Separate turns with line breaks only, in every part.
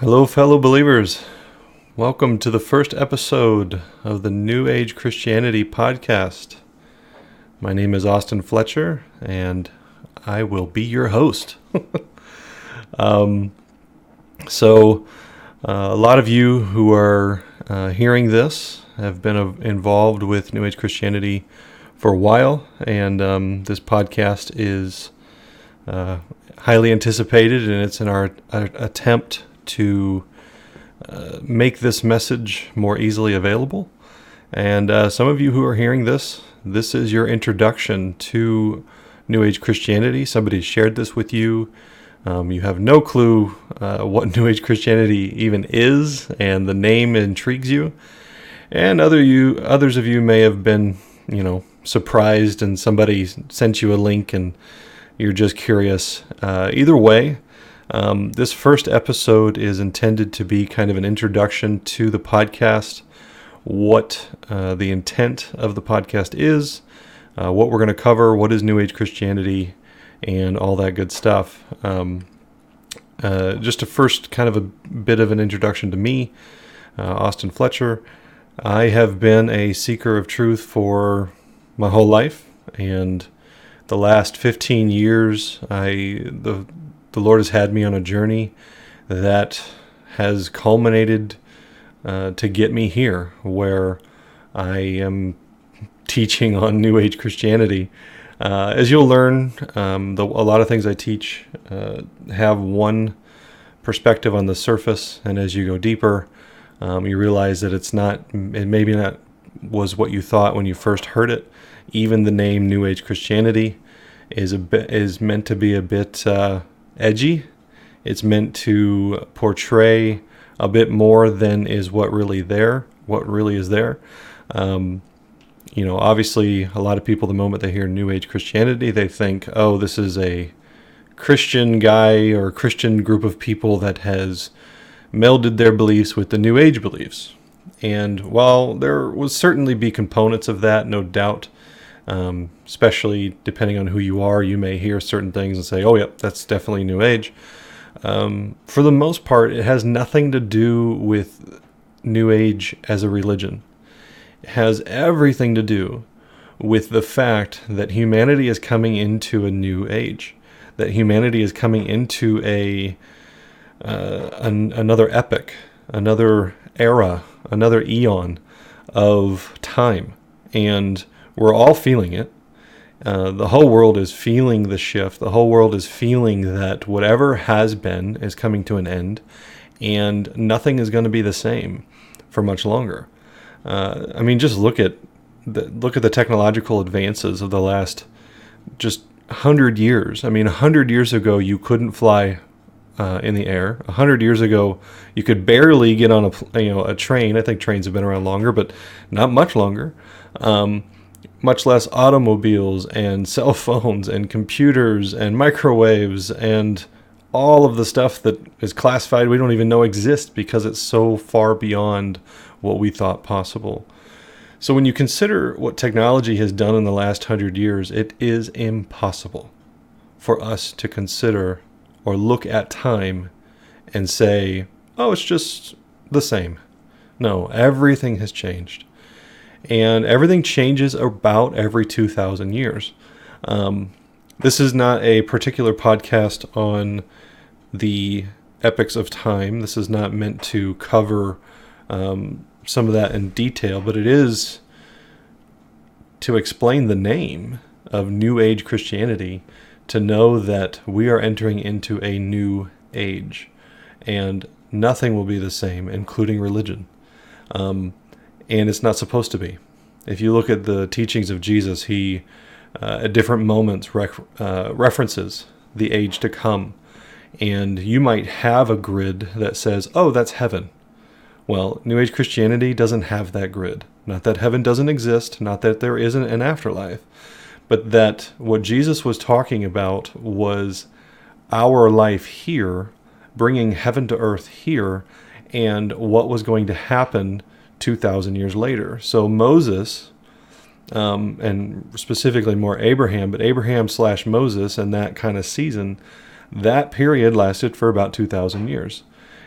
Hello, fellow believers. Welcome to the first episode of the New Age Christianity podcast. My name is Austin Fletcher, and I will be your host. A lot of you who are hearing this have been involved with New Age Christianity for a while, and this podcast is highly anticipated, and it's in our attempt to make this message more easily available. And some of you who are hearing this is your introduction to New Age Christianity. Somebody shared this with you. You have no clue what New Age Christianity even is, and the name intrigues you. And others of you may have been, surprised, and somebody sent you a link, and you're just curious. Either way, this first episode is intended to be kind of an introduction to the podcast, what the intent of the podcast is, what we're going to cover, what is New Age Christianity, and all that good stuff. Just a first kind of a bit of an introduction to me, Austin Fletcher. I have been a seeker of truth for my whole life, and the last 15 years, the Lord has had me on a journey that has culminated to get me here, where I am teaching on New Age Christianity. As you'll learn, a lot of things I teach have one perspective on the surface, and as you go deeper, you realize that it maybe not was what you thought when you first heard it. Even the name New Age Christianity is meant to be a bit edgy. It's meant to portray a bit more than is what really is there. Obviously, a lot of people, the moment they hear New Age Christianity, they think, oh, this is a Christian guy or a Christian group of people that has melded their beliefs with the New Age beliefs. And while there will certainly be components of that, no doubt, especially depending on who you are, you may hear certain things and say, oh, yep, that's definitely New Age. For the most part, it has nothing to do with New Age as a religion. It has everything to do with the fact that humanity is coming into a new age, that humanity is coming into another epoch, another era, another eon of time, and we're all feeling it. The whole world is feeling the shift. The whole world is feeling that whatever has been is coming to an end, and nothing is going to be the same for much longer. Just look at the technological advances of the last just 100 years. 100 years ago, you couldn't fly in the air. 100 years ago, you could barely get on a train. I think trains have been around longer, but not much longer. Much less automobiles and cell phones and computers and microwaves and all of the stuff that is classified we don't even know exists because it's so far beyond what we thought possible. So when you consider what technology has done in the last 100 years, it is impossible for us to consider or look at time and say, oh, it's just the same. No, everything has changed. And everything changes about every 2,000 years. This is not a particular podcast on the epochs of time. This is not meant to cover some of that in detail, but it is to explain the name of New Age Christianity, to know that we are entering into a new age, and nothing will be the same, including religion. And it's not supposed to be. If you look at the teachings of Jesus, he, at different moments, references the age to come. And you might have a grid that says, oh, that's heaven. Well, New Age Christianity doesn't have that grid. Not that heaven doesn't exist, not that there isn't an afterlife, but that what Jesus was talking about was our life here, bringing heaven to earth here, and what was going to happen 2,000 years later. So Moses, and specifically more Abraham, but Abraham/Moses and that kind of season, that period lasted for about 2,000 years.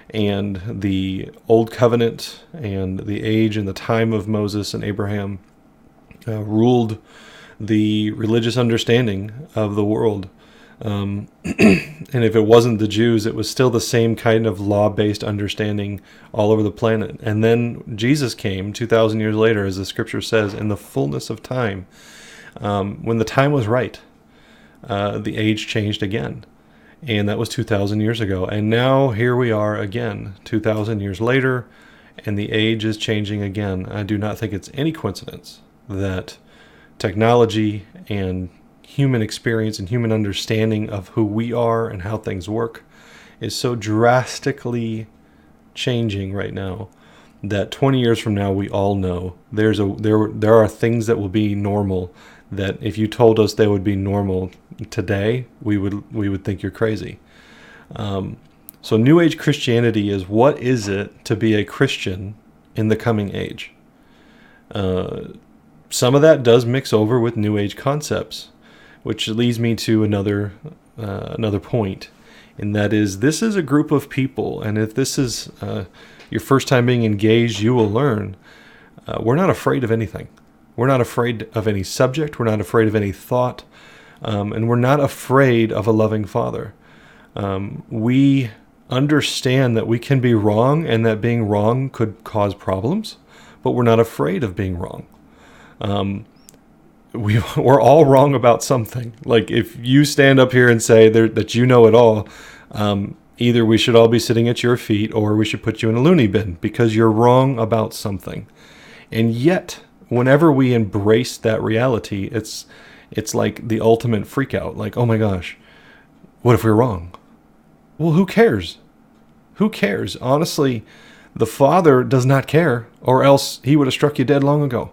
and the Old Covenant and the age and the time of Moses and Abraham ruled the religious understanding of the world. And if it wasn't the Jews, it was still the same kind of law-based understanding all over the planet. And then Jesus came 2,000 years later, as the scripture says, in the fullness of time. When the time was right, the age changed again. And that was 2,000 years ago. And now here we are again, 2,000 years later, and the age is changing again. I do not think it's any coincidence that technology and human experience and human understanding of who we are and how things work is so drastically changing right now that 20 years from now we all know there are things that will be normal that if you told us they would be normal today, we would think you're crazy. So New Age Christianity is, what is it to be a Christian in the coming age? Some of that does mix over with New Age concepts, which leads me to another point, and that is, this is a group of people, and if this is your first time being engaged, you will learn we're not afraid of anything. We're not afraid of any subject. We're not afraid of any thought, and we're not afraid of a loving Father. We understand that we can be wrong and that being wrong could cause problems, but we're not afraid of being wrong. We're all wrong about something. Like, if you stand up here and say that you know it all, either we should all be sitting at your feet or we should put you in a loony bin because you're wrong about something. And yet, whenever we embrace that reality, it's like the ultimate freak out. Like, oh my gosh, what if we're wrong? Well, who cares? Who cares? Honestly, the Father does not care, or else he would have struck you dead long ago.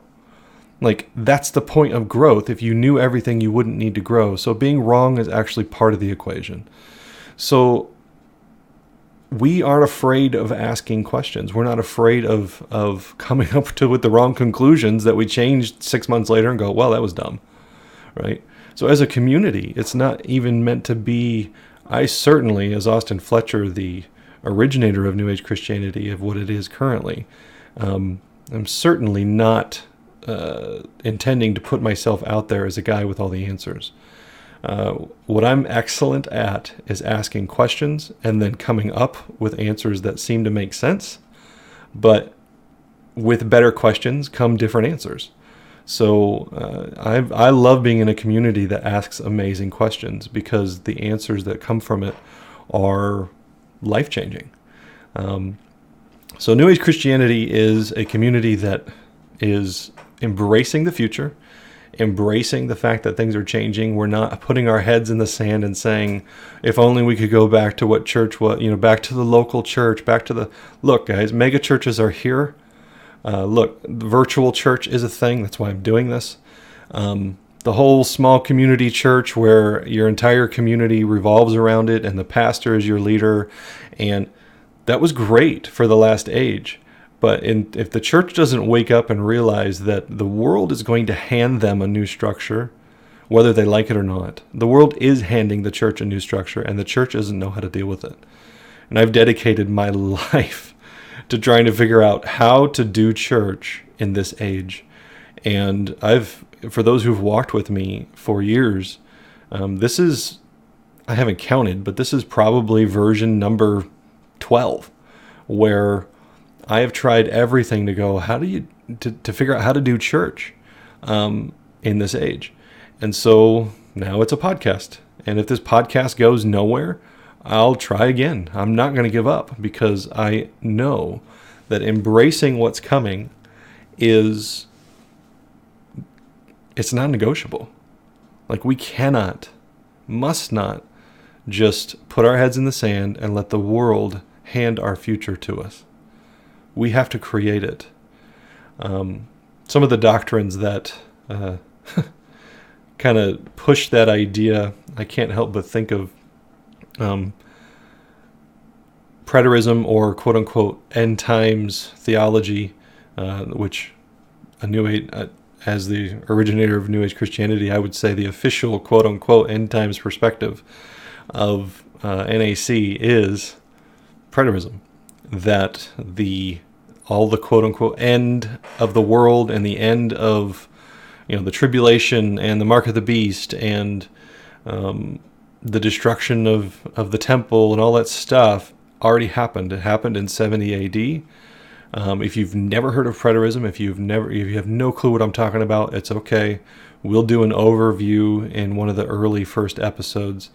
Like, that's the point of growth. If you knew everything, you wouldn't need to grow. So being wrong is actually part of the equation. So we aren't afraid of asking questions. We're not afraid of coming up with the wrong conclusions that we changed 6 months later and go, well, that was dumb, right? So as a community, it's not even meant to be, I certainly, as Austin Fletcher, the originator of New Age Christianity, of what it is currently, I'm certainly not intending to put myself out there as a guy with all the answers. What I'm excellent at is asking questions and then coming up with answers that seem to make sense, but with better questions come different answers. So I love being in a community that asks amazing questions, because the answers that come from it are life-changing. So New Age Christianity is a community that is embracing the future, embracing the fact that things are changing. We're not putting our heads in the sand and saying, if only we could go back to what church was, back to the local church, look, guys, mega churches are here. Look, virtual church is a thing. That's why I'm doing this. The whole small community church where your entire community revolves around it and the pastor is your leader. And that was great for the last age. But if the church doesn't wake up and realize that the world is going to hand them a new structure, whether they like it or not, the world is handing the church a new structure, and the church doesn't know how to deal with it. And I've dedicated my life to trying to figure out how to do church in this age. And for those who've walked with me for years, I haven't counted, but this is probably version number 12, where I have tried everything to go, to figure out how to do church in this age. And so now it's a podcast. And if this podcast goes nowhere, I'll try again. I'm not going to give up, because I know that embracing what's coming it's not negotiable. Like, we must not just put our heads in the sand and let the world hand our future to us. We have to create it. Some of the doctrines that kind of push that idea, I can't help but think of preterism, or quote-unquote end times theology, which as the originator of New Age Christianity, I would say the official quote-unquote end times perspective of NAC is preterism. that all the quote unquote end of the world and the end of the tribulation and the mark of the beast and the destruction of the temple and all that stuff already happened. It happened in 70 AD. If you've never heard of preterism, if you have no clue what I'm talking about, it's okay. We'll do an overview in one of the early first episodes.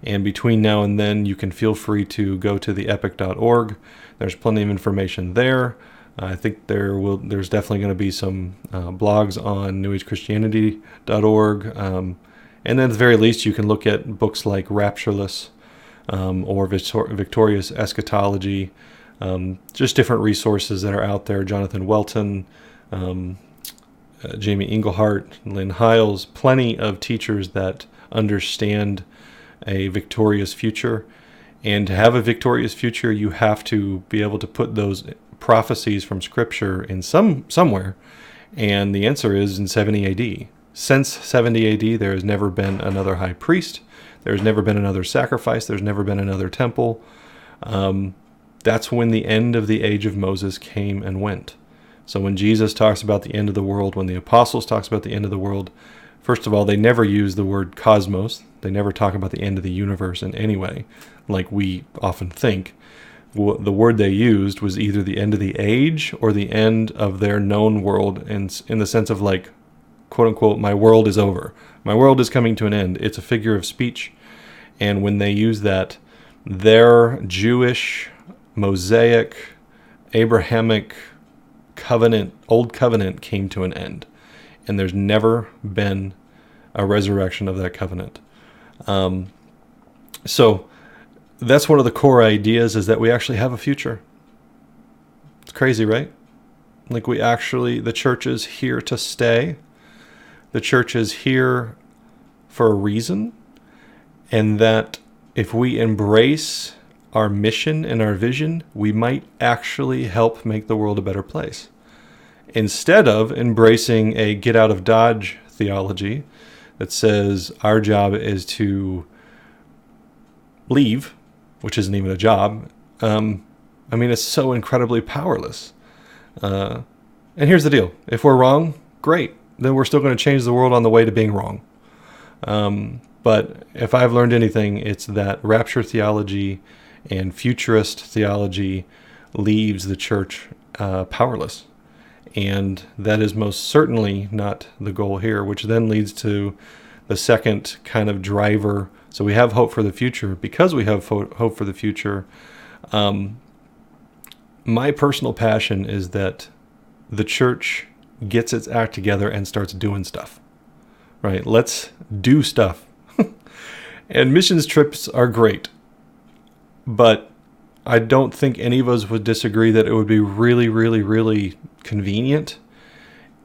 And between now and then, you can feel free to go to theepic.org. There's plenty of information there. I think there's definitely going to be some blogs on newagechristianity.org. And then at the very least, you can look at books like Raptureless or Victorious Eschatology, just different resources that are out there. Jonathan Welton, Jamie Englehart, Lynn Hiles, plenty of teachers that understand a victorious future. And to have a victorious future, you have to be able to put those prophecies from Scripture in somewhere. And the answer is in 70 AD. Since 70 AD, there has never been another high priest. There's never been another sacrifice. There's never been another temple. That's when the end of the age of Moses came and went. So when Jesus talks about the end of the world, when the apostles talks about the end of the world, first of all, they never use the word cosmos. They never talk about the end of the universe in any way, like we often think. The word they used was either the end of the age or the end of their known world, in the sense of like, quote unquote, my world is over. My world is coming to an end. It's a figure of speech. And when they use that, their Jewish, Mosaic, Abrahamic covenant, old covenant came to an end. And there's never been a resurrection of that covenant. So that's one of the core ideas, is that we actually have a future. It's crazy, right? Like the church is here to stay. The church is here for a reason. And that if we embrace our mission and our vision, we might actually help make the world a better place. Instead of embracing a get out of Dodge theology that says our job is to leave, which isn't even a job. It's so incredibly powerless. And here's the deal. If we're wrong, great. Then we're still going to change the world on the way to being wrong. But if I've learned anything, it's that rapture theology and futurist theology leaves the church powerless. And that is most certainly not the goal here, which then leads to the second kind of driver. So we have hope for the future. Because we have hope for the future, my personal passion is that the church gets its act together and starts doing stuff. Right? Let's do stuff. And missions trips are great. But I don't think any of us would disagree that it would be really, really, really convenient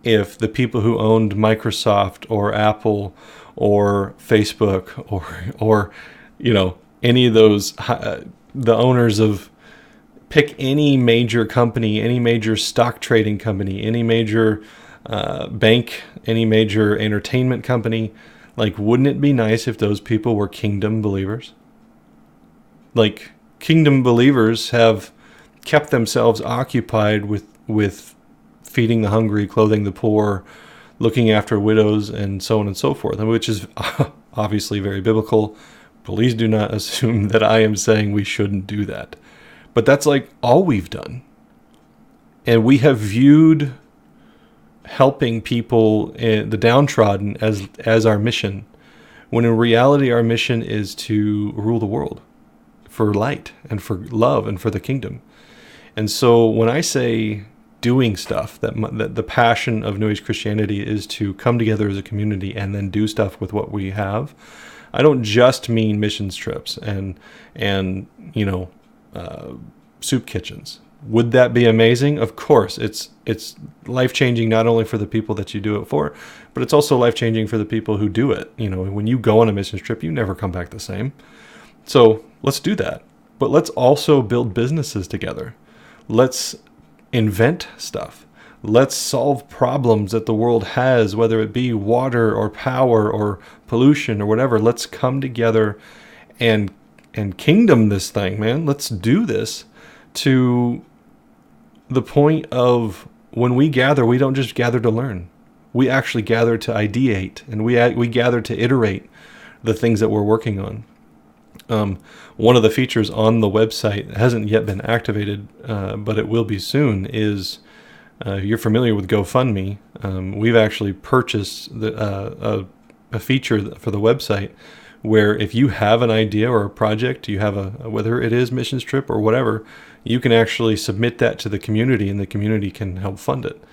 if the people who owned Microsoft or Apple or Facebook or any of those, the owners of, pick any major company, any major stock trading company, any major bank, any major entertainment company, like, wouldn't it be nice if those people were kingdom believers? Like, kingdom believers have kept themselves occupied with feeding the hungry, clothing the poor, looking after widows, and so on and so forth, which is obviously very biblical. Please do not assume that I am saying we shouldn't do that. But that's like all we've done. And we have viewed helping people, the downtrodden, as our mission, when in reality our mission is to rule the world for light and for love and for the kingdom. And so when I say doing stuff, that the passion of New Age Christianity is to come together as a community and then do stuff with what we have, I don't just mean missions trips and soup kitchens. Would that be amazing? Of course. It's life-changing not only for the people that you do it for, but it's also life-changing for the people who do it. When you go on a missions trip, you never come back the same. So let's do that. But let's also build businesses together. Let's invent stuff. Let's solve problems that the world has, whether it be water or power or pollution or whatever. Let's come together and kingdom this thing, man. Let's do this, to the point of when we gather, we don't just gather to learn. We actually gather to ideate, and we gather to iterate the things that we're working on. One of the features on the website hasn't yet been activated, but it will be soon, is if you're familiar with GoFundMe, we've actually purchased a feature for the website where if you have an idea or a project, you have whether it is missions trip or whatever, you can actually submit that to the community, and the community can help fund it.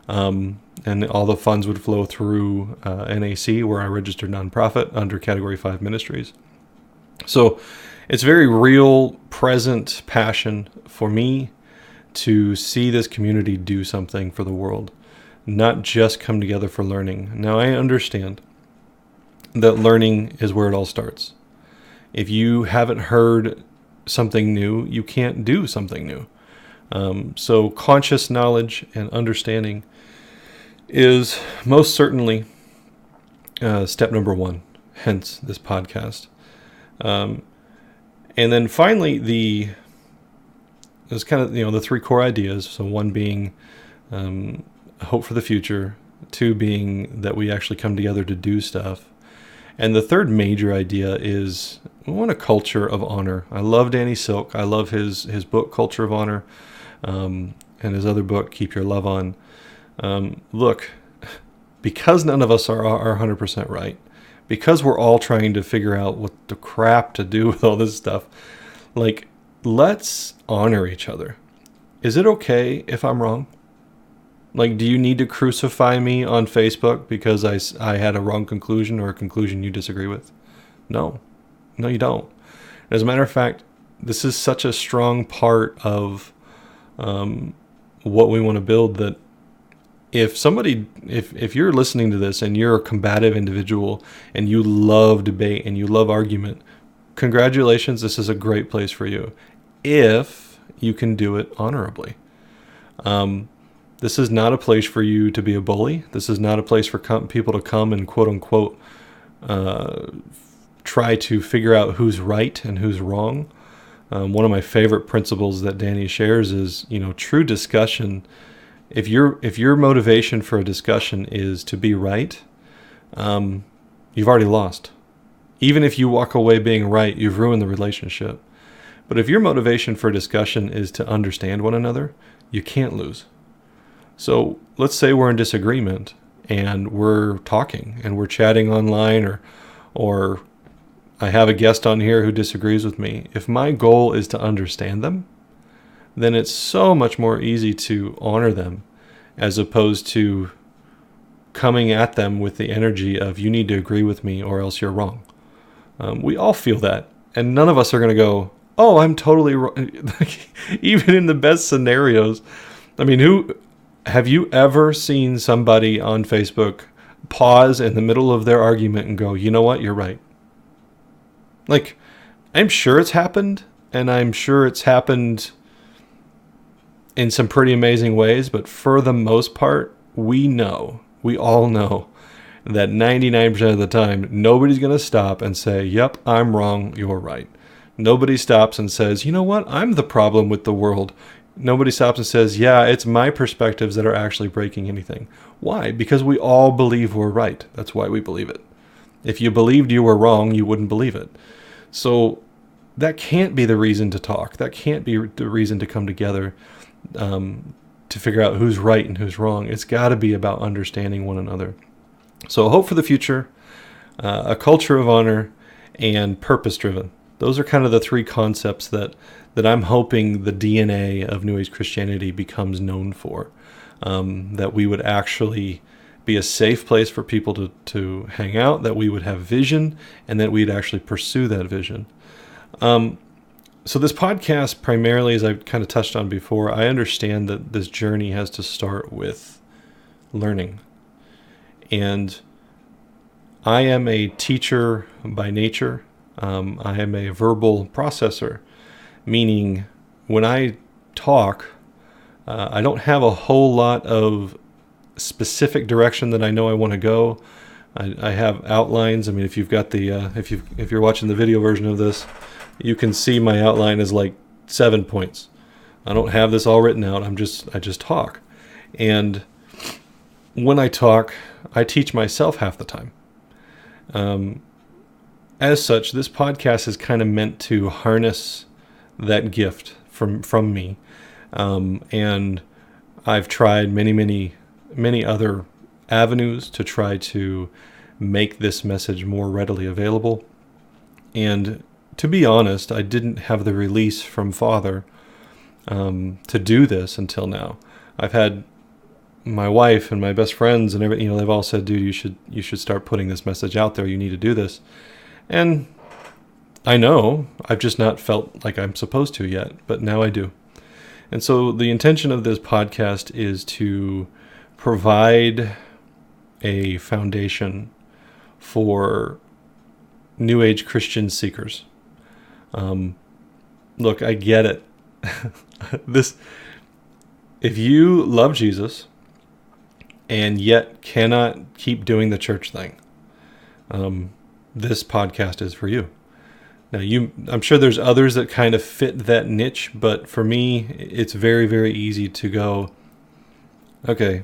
And all the funds would flow through NAC, where I registered nonprofit under Category 5 Ministries. So it's very real, present passion for me to see this community do something for the world, not just come together for learning. Now, I understand that learning is where it all starts. If you haven't heard something new, you can't do something new. So conscious knowledge and understanding is most certainly step number one, hence this podcast. And then finally, there's kind of, the three core ideas. So one being hope for the future, two being that we actually come together to do stuff. And the third major idea is we want a culture of honor. I love Danny Silk. I love his book, Culture of Honor, and his other book, Keep Your Love On. Look, because none of us are 100% right, because we're all trying to figure out what the crap to do with all this stuff, like, let's honor each other. Is it okay if I'm wrong? Like, do you need to crucify me on Facebook because I had a wrong conclusion or a conclusion you disagree with? No, you don't. As a matter of fact, this is such a strong part of what we want to build, that if you're listening to this and you're a combative individual and you love debate and you love argument, congratulations, this is a great place for you, if you can do it honorably. This is not a place for you to be a bully. This is not a place for people to come and quote unquote try to figure out who's right and who's wrong. One of my favorite principles that Danny shares is, true discussion. If your motivation for a discussion is to be right, you've already lost. Even if you walk away being right, you've ruined the relationship. But if your motivation for a discussion is to understand one another, you can't lose. So let's say we're in disagreement and we're talking and we're chatting online, or I have a guest on here who disagrees with me. If my goal is to understand them, then it's so much more easy to honor them as opposed to coming at them with the energy of you need to agree with me or else you're wrong. We all feel that, and none of us are going to go, oh, I'm totally wrong. Even in the best scenarios. I mean, have you ever seen somebody on Facebook pause in the middle of their argument and go, you know what, you're right? Like, I'm sure it's happened, and I'm sure it's happened in some pretty amazing ways, but for the most part, we all know that 99% of the time, nobody's going to stop and say, yep, I'm wrong, you're right. Nobody stops and says, you know what, I'm the problem with the world. Nobody stops and says, yeah, it's my perspectives that are actually breaking anything. Why? Because we all believe we're right. That's why we believe it. If you believed you were wrong, you wouldn't believe it. So that can't be the reason to talk. That can't be the reason to come together to figure out who's right and who's wrong. It's got to be about understanding one another. So hope for the future, a culture of honor, and purpose-driven. Those are kind of the three concepts that I'm hoping the DNA of New Age Christianity becomes known for. That we would actually be a safe place for people to hang out, that we would have vision, and that we'd actually pursue that vision. So this podcast, primarily, as I kind of touched on before, I understand that this journey has to start with learning. And I am a teacher by nature. I am a verbal processor, meaning when I talk, I don't have a whole lot of specific direction that I know I want to go. I have outlines. I mean, if you've got the if you're watching the video version of this, you can see my outline is like 7 points. I don't have this all written out. I just talk. And when I talk, I teach myself half the time. As such, this podcast is kind of meant to harness that gift from me. And I've tried many other avenues to try to make this message more readily available. And to be honest, I didn't have the release from Father to do this until now. I've had my wife and my best friends and everything, they've all said, dude, you should start putting this message out there. You need to do this. And I know, I've just not felt like I'm supposed to yet, but now I do. And so the intention of this podcast is to provide a foundation for New Age Christian seekers. Look, I get it. If you love Jesus and yet cannot keep doing the church thing, this podcast is for you. Now, I'm sure there's others that kind of fit that niche, but for me, it's very, very easy to go, okay,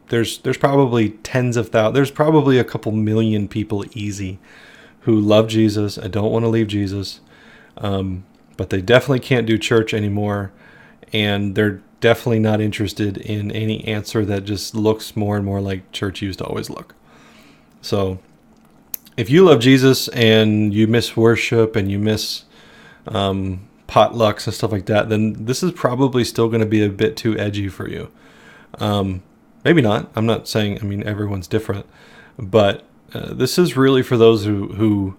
there's probably tens of thousands, there's probably a couple million people easy who love Jesus and don't want to leave Jesus, but they definitely can't do church anymore, and they're definitely not interested in any answer that just looks more and more like church used to always look. So if you love Jesus and you miss worship and you miss potlucks and stuff like that, then this is probably still going to be a bit too edgy for you. Maybe not. I'm not saying, everyone's different, but this is really for those who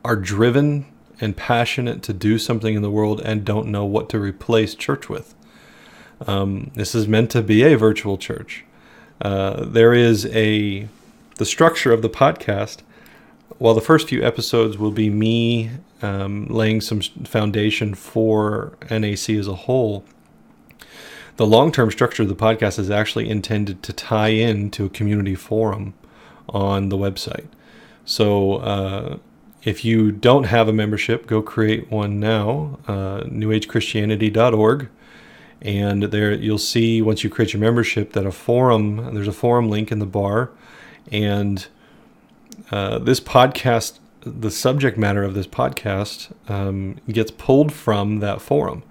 are driven and passionate to do something in the world and don't know what to replace church with. This is meant to be a virtual church. There is the structure of the podcast. While the first few episodes will be me laying some foundation for NAC as a whole, the long-term structure of the podcast is actually intended to tie in to a community forum on the website. So if you don't have a membership, go create one now, newagechristianity.org. And there you'll see, once you create your membership, that there's a forum link in the bar. And this podcast, the subject matter of this podcast gets pulled from that forum.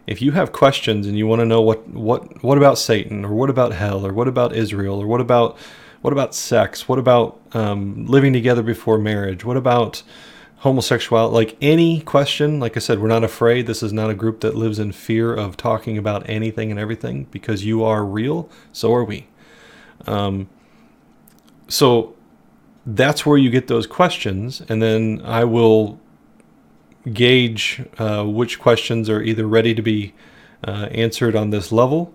If you have questions and you want to know what about Satan, or what about hell, or what about Israel, or what about sex, what about living together before marriage, what about homosexuality, like any question, like I said, we're not afraid. This is not a group that lives in fear of talking about anything and everything, because you are real, so are we. So that's where you get those questions, and then I will gauge which questions are either ready to be answered on this level.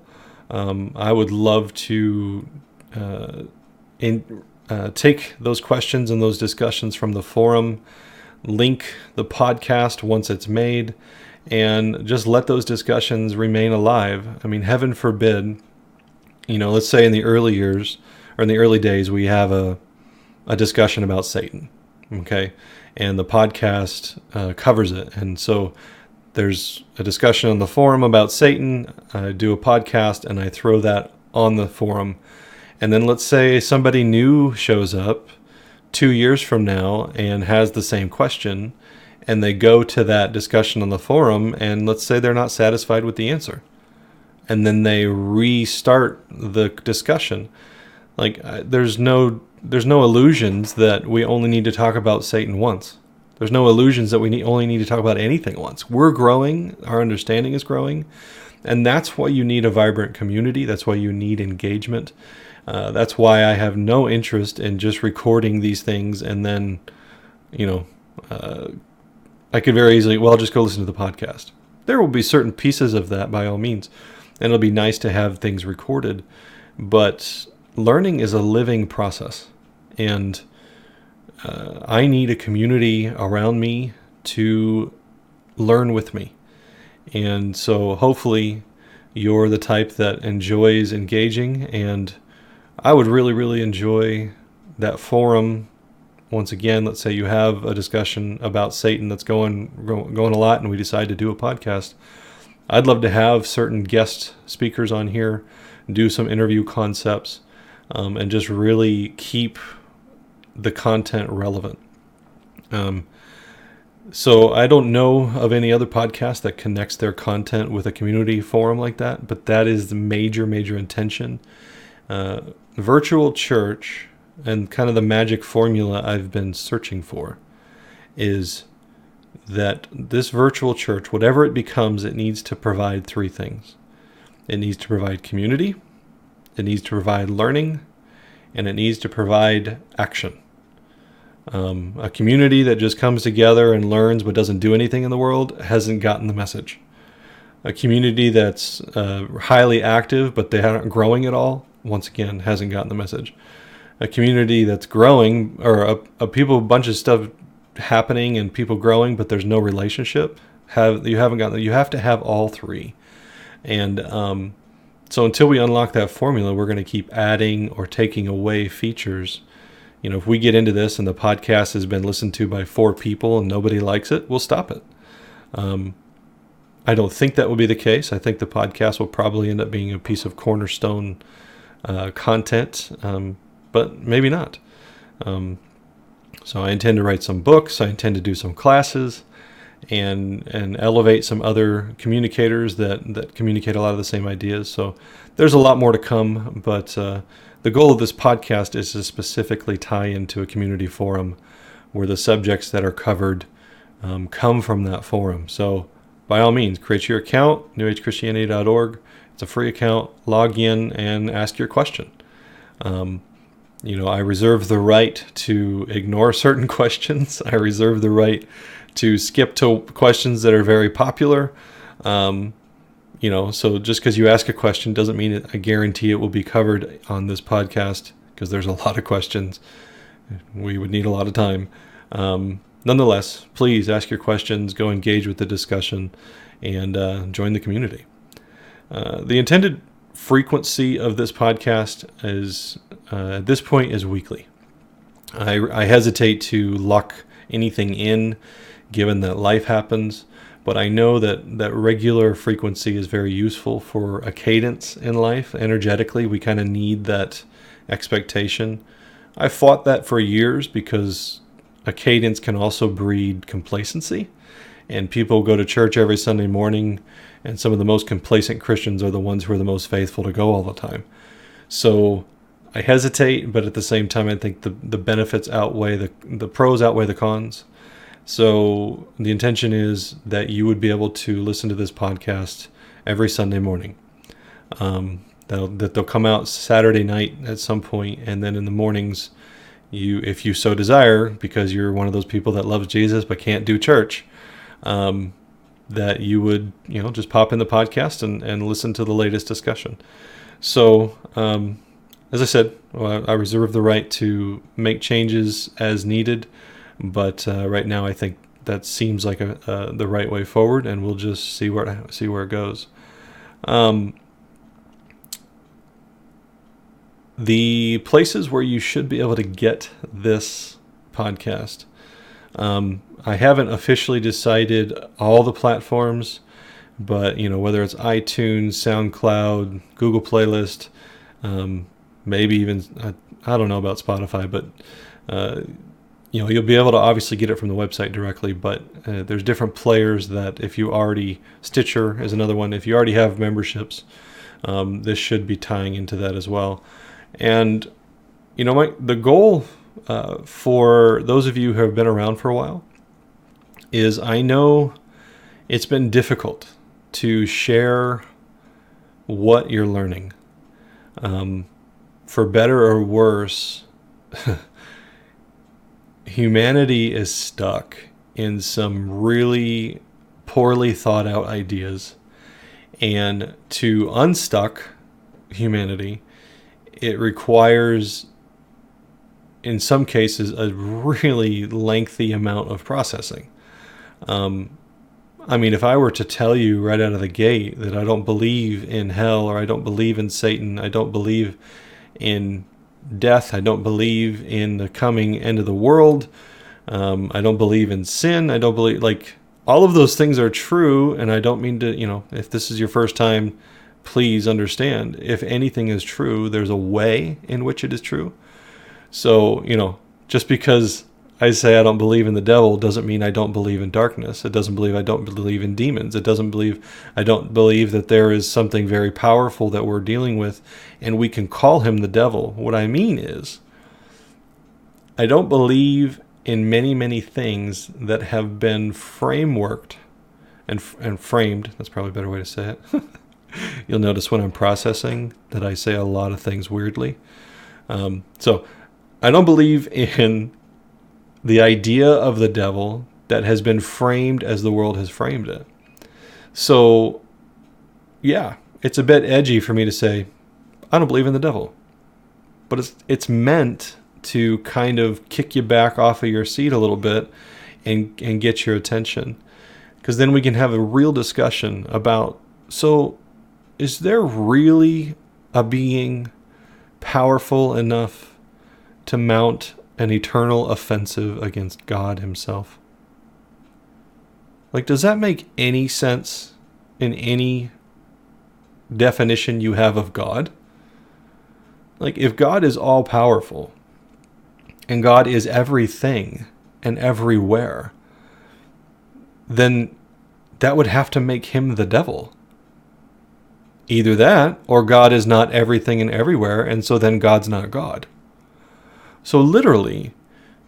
I would love to take those questions and those discussions from the forum, link the podcast once it's made, and just let those discussions remain alive. Heaven forbid, let's say in the early years, or in the early days, we have a discussion about Satan, okay? And the podcast covers it. And so there's a discussion on the forum about Satan. I do a podcast and I throw that on the forum. And then let's say somebody new shows up 2 years from now and has the same question, and they go to that discussion on the forum, and let's say they're not satisfied with the answer, and then they restart the discussion. There's no illusions that we only need to talk about Satan once. There's no illusions that we only need to talk about anything once. We're growing. Our understanding is growing. And that's why you need a vibrant community. That's why you need engagement. That's why I have no interest in just recording these things and then, I could very easily, I'll just go listen to the podcast. There will be certain pieces of that by all means. And it'll be nice to have things recorded. But learning is a living process. And I need a community around me to learn with me. And so hopefully you're the type that enjoys engaging, and I would really, really enjoy that forum. Once again, let's say you have a discussion about Satan that's going a lot, and we decide to do a podcast. I'd love to have certain guest speakers on here, do some interview concepts, and just really keep the content relevant. So I don't know of any other podcast that connects their content with a community forum like that, but that is the major intention. Virtual church, and kind of the magic formula I've been searching for, is that this virtual church, whatever it becomes, it needs to provide three things. It needs to provide community, it needs to provide learning, and it needs to provide action. A community that just comes together and learns but doesn't do anything in the world hasn't gotten the message. A community that's highly active but they aren't growing at all, once again, hasn't gotten the message. A community that's growing, or a bunch of stuff happening and people growing, but there's no relationship, you have to have all three. And so until we unlock that formula, we're going to keep adding or taking away features. If we get into this and the podcast has been listened to by 4 people and nobody likes it, we'll stop it. I don't think that will be the case. I think the podcast will probably end up being a piece of cornerstone content, but maybe not. So I intend to write some books. I intend to do some classes and elevate some other communicators that communicate a lot of the same ideas. So there's a lot more to come, but the goal of this podcast is to specifically tie into a community forum where the subjects that are covered come from that forum. So by all means, create your account, newagechristianity.org. It's a free account. Log in and ask your question. I reserve the right to ignore certain questions. I reserve the right to skip to questions that are very popular. So just because you ask a question doesn't mean I guarantee it will be covered on this podcast, because there's a lot of questions. We would need a lot of time. Nonetheless, please ask your questions, go engage with the discussion, and join the community. The intended frequency of this podcast is, at this point, is weekly. I hesitate to lock anything in, given that life happens. But I know that regular frequency is very useful for a cadence in life. Energetically, we kind of need that expectation. I fought that for years because a cadence can also breed complacency. And people go to church every Sunday morning, and some of the most complacent Christians are the ones who are the most faithful to go all the time. So I hesitate, but at the same time, I think the benefits outweigh the pros outweigh the cons. So the intention is that you would be able to listen to this podcast every Sunday morning. That they'll come out Saturday night at some point, and then in the mornings, if you so desire, because you're one of those people that loves Jesus but can't do church, that you would just pop in the podcast and listen to the latest discussion. So as I said, I reserve the right to make changes as needed. But right now, I think that seems like the right way forward, and we'll just see where it goes. The places where you should be able to get this podcast. I haven't officially decided all the platforms, but whether it's iTunes, SoundCloud, Google Playlist, maybe even I don't know about Spotify, but you'll be able to obviously get it from the website directly, but there's different players that Stitcher is another one. If you already have memberships, this should be tying into that as well. And, the goal for those of you who have been around for a while is, I know it's been difficult to share what you're learning. For better or worse, humanity is stuck in some really poorly thought out ideas, and to unstuck humanity, it requires, in some cases, a really lengthy amount of processing. If I were to tell you right out of the gate that I don't believe in hell, or I don't believe in Satan, I don't believe in death, I don't believe in the coming end of the world, I don't believe in sin, I don't believe, all of those things are true, and I don't mean to, if this is your first time, please understand, if anything is true, there's a way in which it is true. So, just because I say I don't believe in the devil doesn't mean I don't believe in darkness. It doesn't believe I don't believe in demons. It doesn't believe I don't believe that there is something very powerful that we're dealing with, and we can call him the devil. What I mean is, I don't believe in many, many things that have been frameworked and framed. That's probably a better way to say it. You'll notice when I'm processing that I say a lot of things weirdly. So I don't believe in the idea of the devil that has been framed as the world has framed it. So, yeah, it's a bit edgy for me to say, I don't believe in the devil. But it's meant to kind of kick you back off of your seat a little bit and get your attention. Because then we can have a real discussion about, so is there really a being powerful enough to mount an eternal offensive against God himself? Like, does that make any sense in any definition you have of God? Like, if God is all powerful and God is everything and everywhere, then that would have to make him the devil. Either that, or God is not everything and everywhere, and so then God's not God. So literally,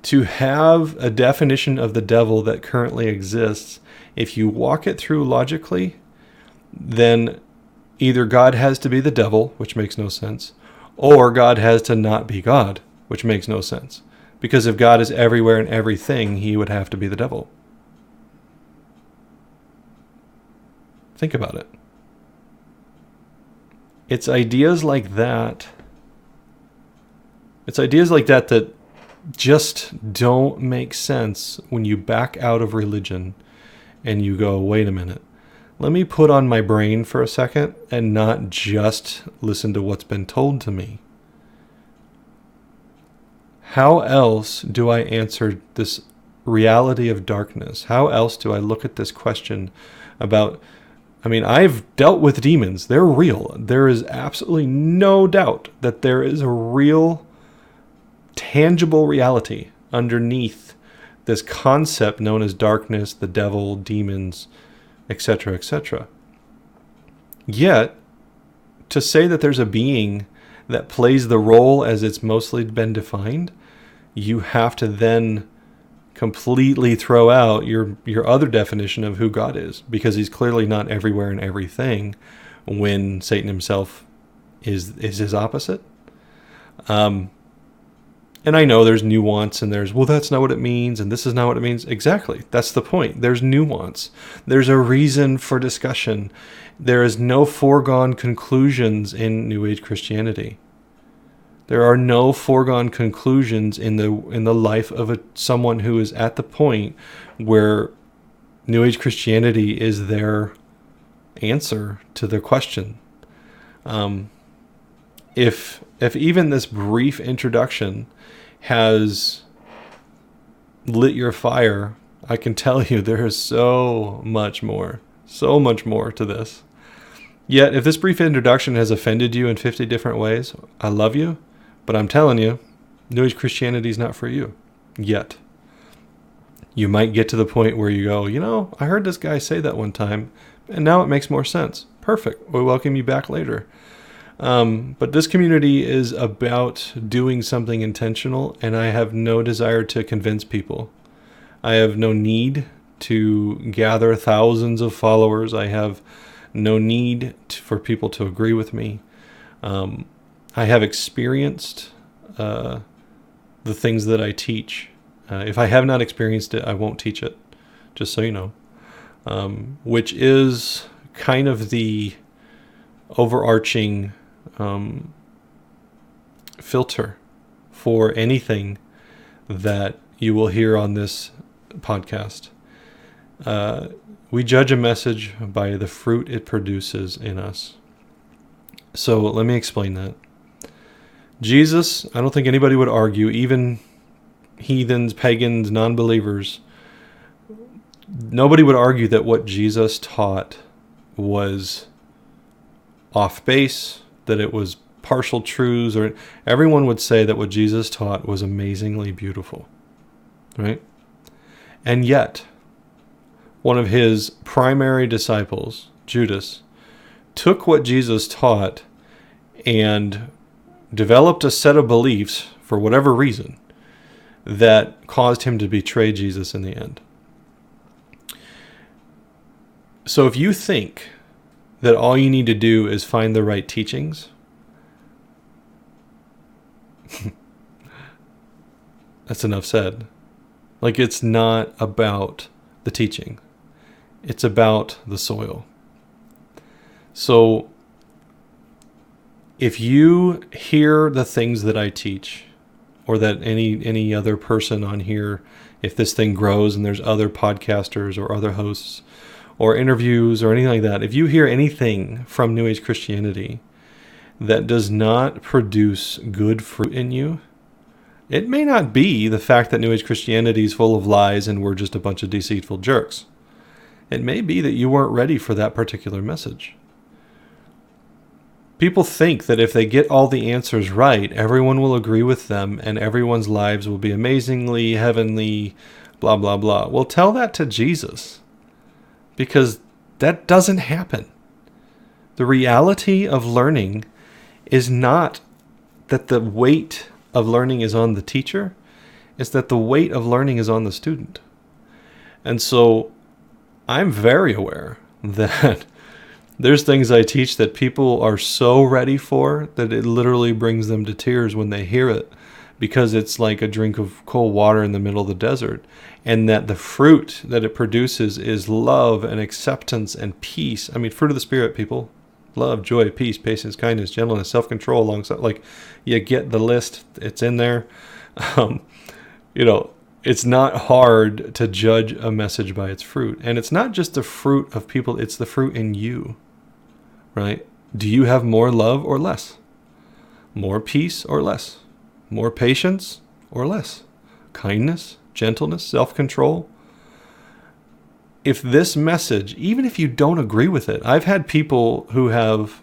to have a definition of the devil that currently exists, if you walk it through logically, then either God has to be the devil, which makes no sense, or God has to not be God, which makes no sense. Because if God is everywhere and everything, he would have to be the devil. Think about it. It's ideas like that. It's ideas like that that just don't make sense when you back out of religion and you go, wait a minute. Let me put on my brain for a second and not just listen to what's been told to me. How else do I answer this reality of darkness? How else do I look at this question about, I've dealt with demons. They're real. There is absolutely no doubt that there is a real, tangible reality underneath this concept known as darkness, the devil, demons, etc., etc. Yet, to say that there's a being that plays the role as it's mostly been defined, you have to then completely throw out your other definition of who God is, because he's clearly not everywhere and everything when Satan himself is his opposite. And I know there's nuance and there's, well, that's not what it means and this is not what it means. Exactly. That's the point. There's nuance. There's a reason for discussion. There is no foregone conclusions in New Age Christianity. There are no foregone conclusions in the life of someone who is at the point where New Age Christianity is their answer to their question. If even this brief introduction has lit your fire, I can tell you there is so much more to this. Yet, if this brief introduction has offended you in 50 different ways, I love you. But I'm telling you, New Age Christianity is not for you yet. You might get to the point where you go, I heard this guy say that one time, and now it makes more sense. Perfect. We'll welcome you back later. But this community is about doing something intentional, and I have no desire to convince people. I have no need to gather thousands of followers. I have no need for people to agree with me. I have experienced the things that I teach. If I have not experienced it, I won't teach it, just so you know. Which is kind of the overarching filter for anything that you will hear on this podcast. We judge a message by the fruit it produces in us. So let me explain that. Jesus, I don't think anybody would argue, even heathens, pagans, non-believers, Nobody would argue that what Jesus taught was off base, that it was partial truths, or everyone would say that what Jesus taught was amazingly beautiful, right? And yet, one of his primary disciples, Judas, took what Jesus taught and developed a set of beliefs, for whatever reason, that caused him to betray Jesus in the end. So if you think that all you need to do is find the right teachings, that's enough said. Like, it's not about the teaching. It's about the soil. So if you hear the things that I teach, or that any other person on here, if this thing grows and there's other podcasters or other hosts or interviews or anything like that, if you hear anything from New Age Christianity that does not produce good fruit in you, it may not be the fact that New Age Christianity is full of lies and we're just a bunch of deceitful jerks. It may be that you weren't ready for that particular message. People think that if they get all the answers right, everyone will agree with them and everyone's lives will be amazingly, heavenly, blah, blah, blah. Well, tell that to Jesus, because that doesn't happen. The reality of learning is not that the weight of learning is on the teacher, it's that the weight of learning is on the student. And so I'm very aware that there's things I teach that people are so ready for that it literally brings them to tears when they hear it, because it's like a drink of cold water in the middle of the desert, and that the fruit that it produces is love and acceptance and peace. I mean, fruit of the Spirit, people. Love, joy, peace, patience, kindness, gentleness, self-control, alongside, like, you get the list. It's in there. It's not hard to judge a message by its fruit. And it's not just the fruit of people, it's the fruit in you, right? Do you have more love or less? More peace or less? More patience or less? Kindness, gentleness, self-control? If this message, even if you don't agree with it, I've had people who have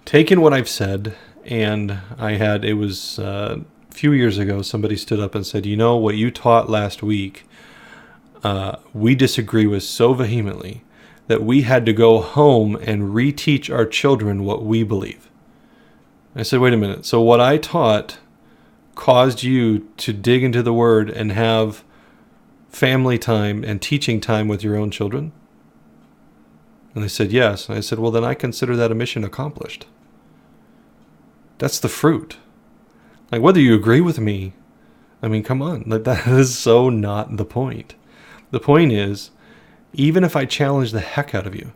taken what I've said, and it was a few years ago, somebody stood up and said, what you taught last week, we disagree with so vehemently that we had to go home and reteach our children what we believe. I said, wait a minute. So what I taught caused you to dig into the Word and have family time and teaching time with your own children? And they said, yes. And I said, well, then I consider that a mission accomplished. That's the fruit. Like, whether you agree with me, I mean, come on. Like, that is so not the point. The point is, even if I challenge the heck out of you,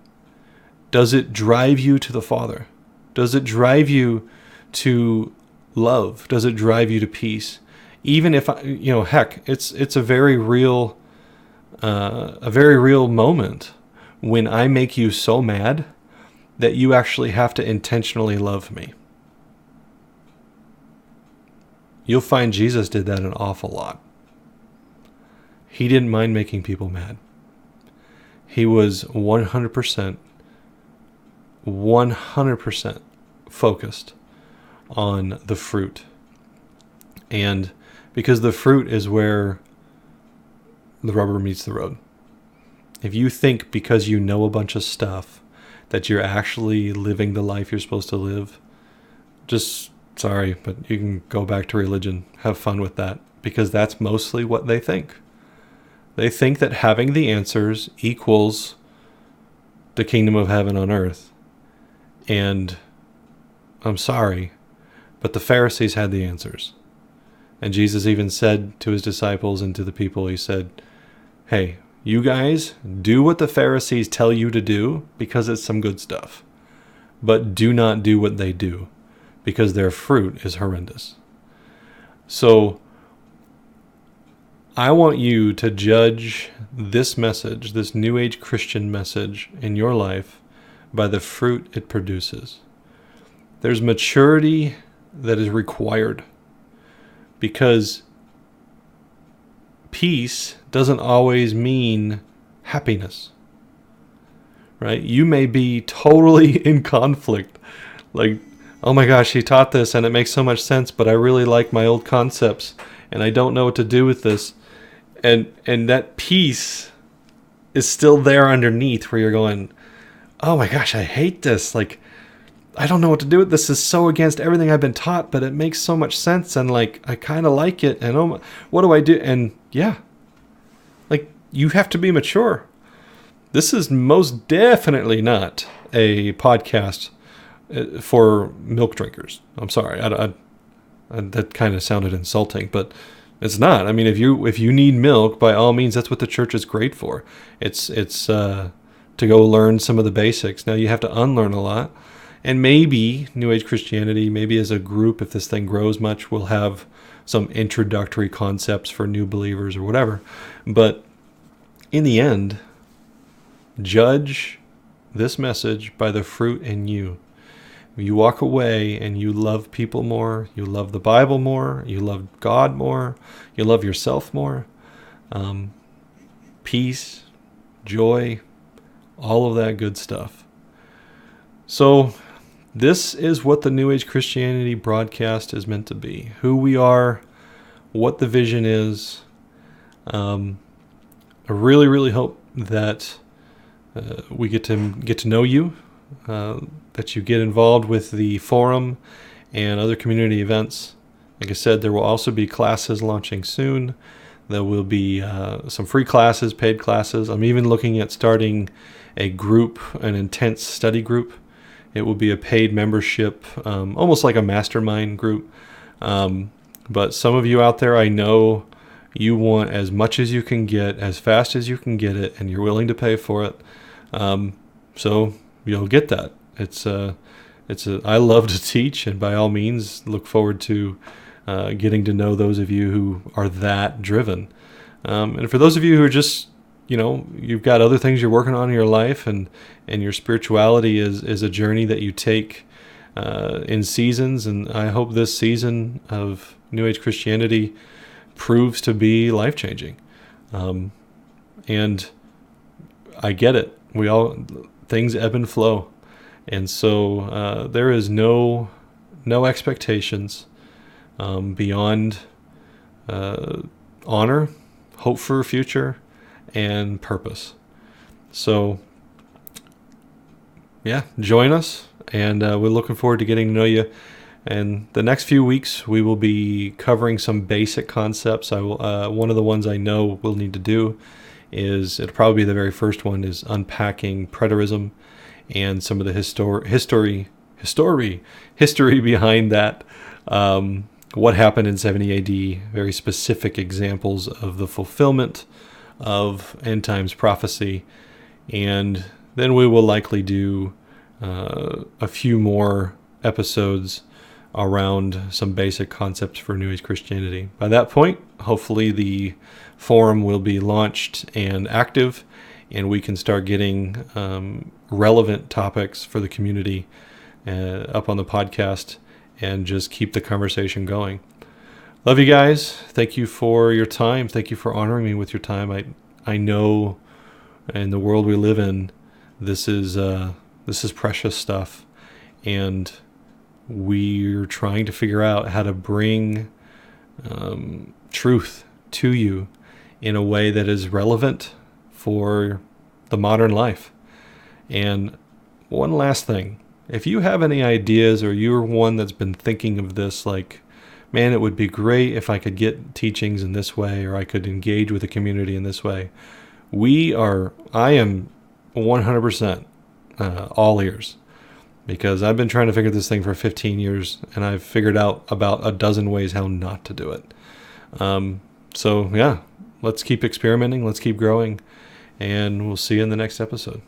does it drive you to the Father? Does it drive you to love? Does it drive you to peace? Even if it's a very real moment when I make you so mad that you actually have to intentionally love me. You'll find Jesus did that an awful lot. He didn't mind making people mad. He was 100% focused on the fruit. And because the fruit is where the rubber meets the road. If you think because you know a bunch of stuff that you're actually living the life you're supposed to live, just sorry, but you can go back to religion. Have fun with that, because that's mostly what they think. They think that having the answers equals the kingdom of heaven on earth. And I'm sorry, but the Pharisees had the answers. And Jesus even said to his disciples and to the people, he said, hey, you guys do what the Pharisees tell you to do because it's some good stuff. But do not do what they do, because their fruit is horrendous. So I want you to judge this message, this New Age Christian message in your life, by the fruit it produces. There's maturity that is required, because peace doesn't always mean happiness, right? You may be totally in conflict. Like, oh my gosh, he taught this and it makes so much sense, but I really like my old concepts and I don't know what to do with this. And that peace is still there underneath where you're going, oh my gosh, I hate this. Like, I don't know what to do with this. This is so against everything I've been taught, but it makes so much sense. And like, I kind of like it. And oh, what do I do? And yeah, like, you have to be mature. This is most definitely not a podcast for milk drinkers. I'm sorry. That kind of sounded insulting, but it's not. I mean, if you need milk, by all means, that's what the church is great for. It's to go learn some of the basics. Now you have to unlearn a lot. And maybe New Age Christianity, maybe as a group, if this thing grows much, we'll have some introductory concepts for new believers or whatever. But in the end, judge this message by the fruit in you. You walk away and you love people more, you love the Bible more, you love God more, you love yourself more. Peace, joy, all of that good stuff. So this is what the New Age Christianity broadcast is meant to be. Who we are, what the vision is. I really, really hope that we get to know you, that you get involved with the forum and other community events. Like I said, there will also be classes launching soon. There will be some free classes, paid classes. I'm even looking at starting a group, an intense study group. It will be a paid membership, almost like a mastermind group. But some of you out there, I know you want as much as you can get, as fast as you can get it, and you're willing to pay for it. So you'll get that. I love to teach, and by all means, look forward to getting to know those of you who are that driven. And for those of you who are just, you've got other things you're working on in your life, and your spirituality is a journey that you take in seasons. And I hope this season of New Age Christianity proves to be life-changing. And I get it. Things ebb and flow. And so there is no expectations beyond honor, hope for a future, and purpose. So yeah, join us, and we're looking forward to getting to know you. And the next few weeks, we will be covering some basic concepts. One of the ones I know we'll need to do it'll probably be the very first one, is unpacking preterism and some of the history behind that. What happened in 70 AD, very specific examples of the fulfillment of end times prophecy. And then we will likely do a few more episodes around some basic concepts for New Age Christianity. By that point, hopefully the forum will be launched and active, and we can start getting relevant topics for the community up on the podcast and just keep the conversation going. Love you guys. Thank you for your time. Thank you for honoring me with your time. I know in the world we live in, this is precious stuff, and we're trying to figure out how to bring truth to you in a way that is relevant for the modern life. And one last thing, if you have any ideas, or you're one that's been thinking of this, like, man, it would be great if I could get teachings in this way, or I could engage with the community in this way, I am 100% all ears, because I've been trying to figure this thing for 15 years, and I've figured out about a dozen ways how not to do it. So yeah, let's keep experimenting, let's keep growing, and we'll see you in the next episode.